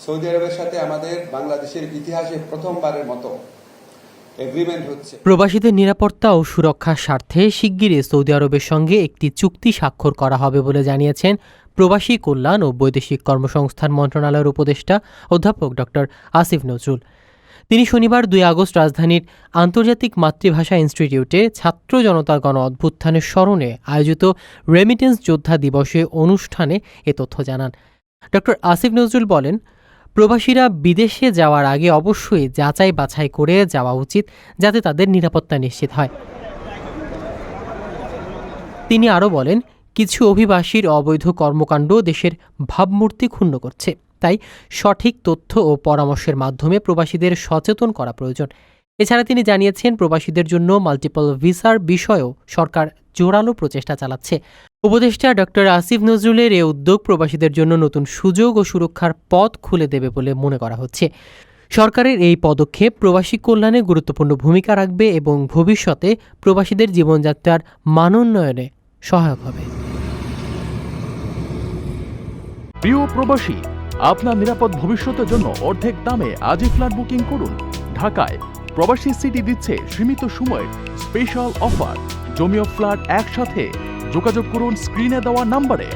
Saudi আরবের সাথে আমাদের বাংলাদেশের ইতিহাসে প্রথমবারের মতো এগ্রিমেন্ট হচ্ছে। প্রবাসীদের নিরাপত্তা ও সুরক্ষার স্বার্থে শিগগিরই সৌদি আরবের সঙ্গে একটি চুক্তি স্বাক্ষর করা হবে বলে জানিয়েছেন প্রবাসী কল্যাণ ও বৈদেশিক কর্মসংস্থান মন্ত্রণালয়ের উপদেষ্টা অধ্যাপক ডক্টর আসিফ নজরুল। তিনি শনিবার 2 আগস্ট রাজধানীর আন্তর্জাতিক মাতৃভাষা ইনস্টিটিউটে ছাত্র জনতার গণ অভ্যুত্থানের স্মরণে আয়োজিত রেমিটেন্স যোদ্ধা দিবসে অনুষ্ঠানে এ তথ্য জানান। ডক্টর আসিফ নজরুল বলেন, প্রবাসীরা বিদেশে যাওয়ার আগে অবশ্যই যাচাই বাছাই করে যাওয়া উচিত, যাতে তাদের নিরাপত্তা নিশ্চিত হয়। তিনি আরও বলেন, কিছু অভিবাসীর অবৈধ কর্মকাণ্ড দেশের ভাবমূর্তি ক্ষুণ্ণ করছে, তাই সঠিক তথ্য ও পরামর্শের মাধ্যমে প্রবাসীদের সচেতন করা প্রয়োজন। এছাড়া তিনি জানিয়েছেন, প্রবাসীদের জন্য মাল্টিপল ভিসার বিষয়েও সরকার জোরালো প্রচেষ্টা চালাচ্ছে। উপদেষ্টা ডক্টর আসিফ নজরুলের এ উদ্যোগ প্রবাসীদের জন্য নতুন সুযোগ ও সুরক্ষার পথ খুলে দেবে বলে মনে করা হচ্ছে। সরকারের এই পদক্ষেপ প্রবাসী কল্যাণে গুরুত্বপূর্ণ ভূমিকা রাখবে এবং ভবিষ্যতে প্রবাসীদের জীবনযাত্রার মানোন্নয়নে সহায়ক হবে। প্রিয় প্রবাসী, আপনার নিরাপদ ভবিষ্যতের জন্য অর্ধেক দামে আজই ফ্ল্যাট বুকিং করুন। ঢাকায় প্রবাসী সিটি দিচ্ছে সীমিত সময়ের স্পেশাল অফার। জমি ও ফ্ল্যাট একসাথে। যোগাযোগ করুন স্ক্রিনে দেওয়া নম্বরে।